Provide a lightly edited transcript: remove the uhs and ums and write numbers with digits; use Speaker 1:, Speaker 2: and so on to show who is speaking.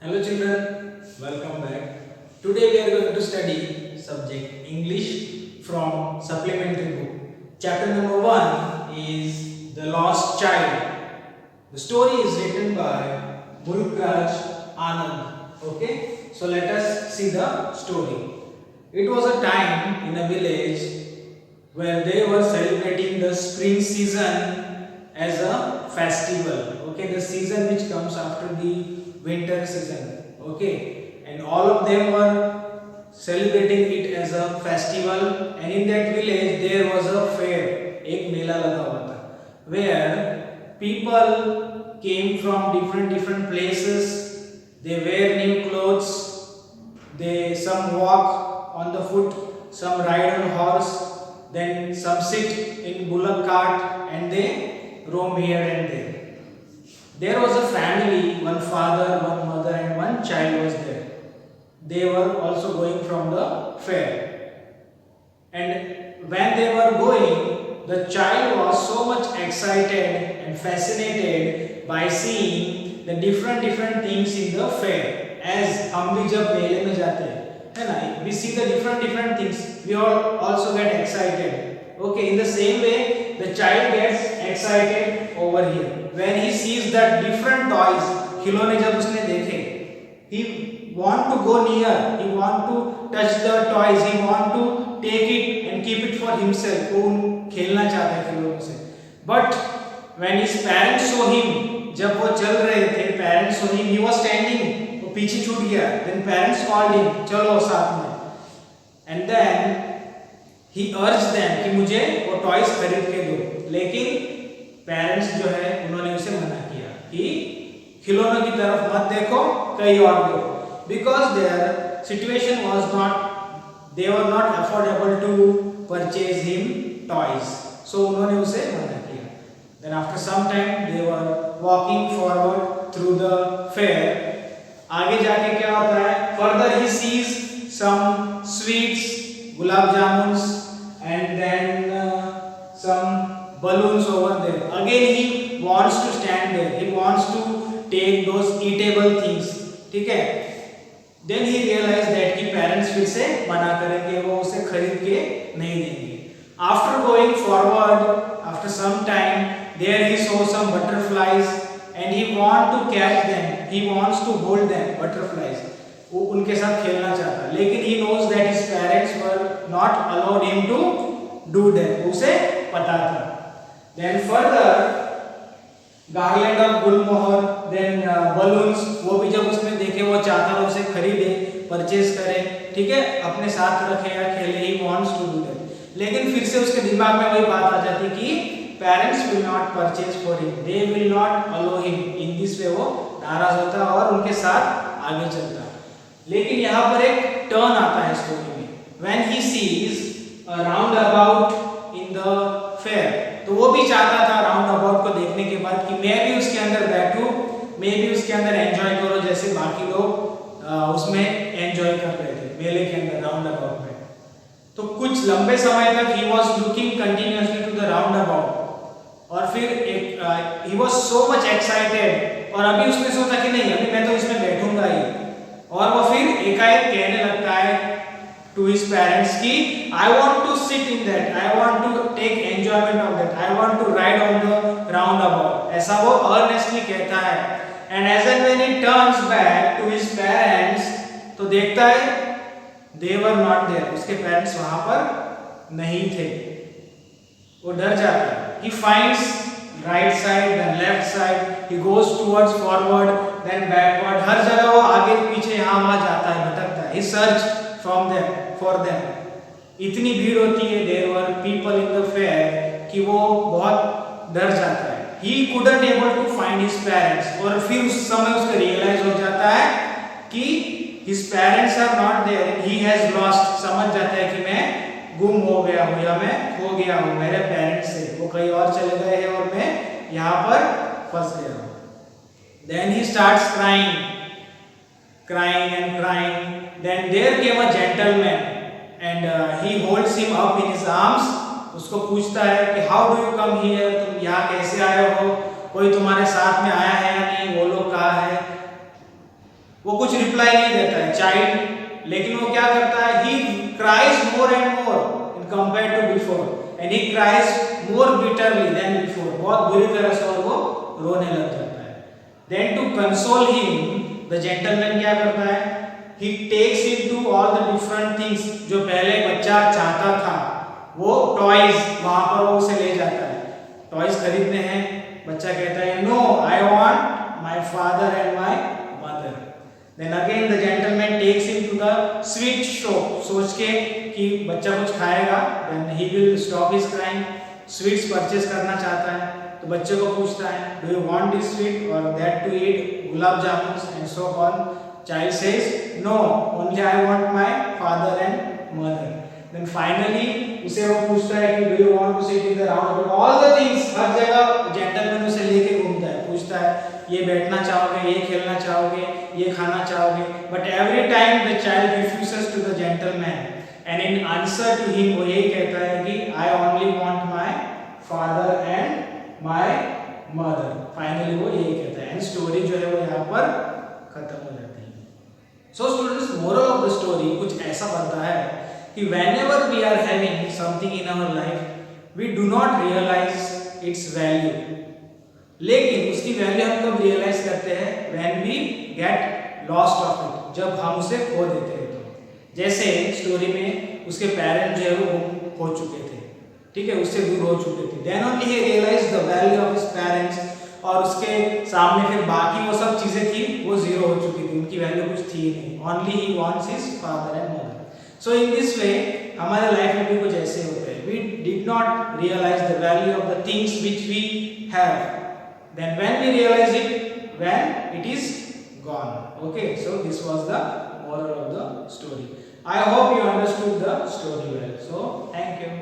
Speaker 1: Hello children, welcome back. Today we are going to study subject English from supplementary book. Chapter number 1 is The Lost Child. The story is written by Mulkraj Anand. Okay, so let us see the story. It was a time in a village where they were celebrating the spring season as a festival. Okay, the season which comes after the winter season. Okay, and all of them were celebrating it as a festival, and in that village there was a fair, एक मेला लगा हुआ था, where people came from different places. They wear new clothes, they some walk on the foot, some ride on horse, then some sit in bullock cart and they roam here and there. There was a family, one father, one mother and one child was there. They were also going from the fair. And when they were going, the child was so much excited and fascinated by seeing the different things in the fair. As हम भी जब मेले में जाते हैं, है ना, we see the different things. We all also get excited. Okay, in the same way, the child gets excited over here when he sees that different toys. खिलौने जब उसने देखे, he want to go near, he want to touch the toys, he want to take it and keep it for himself. वो खेलना चाहता है खिलौनों से. But when his parents saw him, जब वो चल रहे थे, parents saw him, he was standing, वो पीछे छूट गया. Then parents called him, चलो साथ में. And then he urged them कि मुझे वो टॉयज खरीद के दो. लेकिन पेरेंट्स जो है उन्होंने उसे मना किया कि खिलौनों की तरफ मत देखो, कहीं और देखो. Because their situation was not, they were not affordable to purchase him toys. So उन्होंने उसे मना किया. Then after some time they were walking forward through the fair. आगे जाके क्या होता है? Further he sees some sweets, gulab jamuns, and then some balloons over there. Again he wants to stand there. He wants to take those eatable things. ठीक है? Then he realized that कि parents फिर से मना करेंगे, वो उसे खरीद के नहीं देंगे. After going forward, after some time, there he saw some butterflies and he want to catch them. He wants to hold them, butterflies. वो उनके साथ खेलना चाहता है, लेकिन he knows that his parents were not allowed him to do that. उसे पता था. Then further, garland of Gulmohar, then balloons, वो भी जब उसने देखे वो चाहता है उसे खरीदे, परचेज करे, ठीक है, अपने साथ रखे या खेले. He wants to do that. लेकिन फिर से उसके दिमाग में वही बात आ जाती कि parents will not purchase for him, they will not allow him. In this way वो नाराज होता और उनके साथ आगे चलता. लेकिन यहाँ पर एक टर्न आता है स्टोरी में. When he sees a roundabout in the fair, तो वो भी चाहता था राउंड अबाउट को देखने के बाद कि मैं भी उसके अंदर बैठूं, मैं भी उसके अंदर एंजॉय करूं जैसे बाकी लोग उसमें एंजॉय कर रहे थे मेले के अंदर राउंड अबाउट में. तो कुछ लंबे समय तक he was looking continuously to the roundabout. और फिर एक he was so much excited और अभी उसने सोचा कि नहीं, अभी मैं तो इसमें बैठूंगा ही. और वो फिर एकाएक कहने लगता है to his parents कि I want to sit in that, I want to take enjoyment of that, I want to ride on the roundabout. ऐसा वो earnestly कहता है. And as and when he turns back to his parents, तो देखता है they were not there. उसके parents वहाँ पर नहीं थे. वो डर जाता है. He finds right side, then left side. He goes towards forward, then backward. हर जगह वो आगे पीछे यहाँ वहाँ जाता है, भटकता है. He search from them, for them. इतनी भीड़ होती है, there were people in the fair कि वो बहुत डर जाता है. He couldn't able to find his parents. और फिर उस समय उसको realize हो जाता है कि his parents are not there. He has lost. समझ जाता है कि मैं गुम हो गया हूँ या मैं खो गया हूँ मेरे पेरेंट्स से. वो कहीं और चले गए हैं और मैं यहाँ पर फंस गया हूँ. Then he starts crying and crying. Then there came a gentleman and he holds him up in his arms. उसको पूछता है कि how do you come here? तुम यहाँ कैसे आए हो? कोई तुम्हारे साथ में आया है या नहीं? वो लोग कहाँ है? वो कुछ रिप्लाई नहीं देता है चाइल्ड, लेकिन वो क्या करता है, he cries more and more in compare to before and he cries more bitterly than before, बहुत बुरी तरह से और वो रोने लग जाता है। Then to console him the gentleman क्या करता है, he takes him to all the different things, जो पहले बच्चा चाहता था वो टॉयज, वहां पर वो उसे ले जाता है, टॉयज खरीदने हैं, बच्चा कहता है no I want my father and my mother. Then again the gentleman takes him to the sweet shop, सोच के कि बच्चा कुछ खाएगा, then he will stop his crying, sweets purchase करना चाहता है, तो बच्चे को पूछता है do you want this sweet और that to eat gulab jamun and so on. Child says no only I want my father and mother. Then finally उसे वो पूछता है कि do you want to sit in the round, all the things, हर जगह gentleman उसे लेके घूमता है, पूछता है ये बैठना चाहोगे, ये खेलना चाहोगे, ये खाना चाहोगे, but every time the child refuses to the gentleman and in answer to him वो यही कहता है कि I only want my father and my mother. Finally वो यही कहता है एंड स्टोरी जो है वो यहाँ पर खत्म हो जाती है। So students, moral of the story कुछ ऐसा बनता है कि whenever we are having something in our life we do not realize its value, लेकिन उसकी वैल्यू हम कब रियलाइज करते हैं, when we get lost of it, जब हम उसे खो देते हैं। तो जैसे स्टोरी में उसके पेरेंट जो है वो खो चुके थे, ठीक है, उससे दूर हो चुके थे, then only he realized the value of his parents, और उसके सामने फिर बाकी वो सब चीजें थी वो जीरो हो चुकी थी, उनकी वैल्यू कुछ थी नहीं, only he wants his father and mother। So in this way हमारे लाइफ में भी कुछ ऐसे होते हैं, we did not realize the value of the things which we have, then when we realize it, when it is gone। Okay, so this was the moral of the story. I hope you understood the story well, so thank you।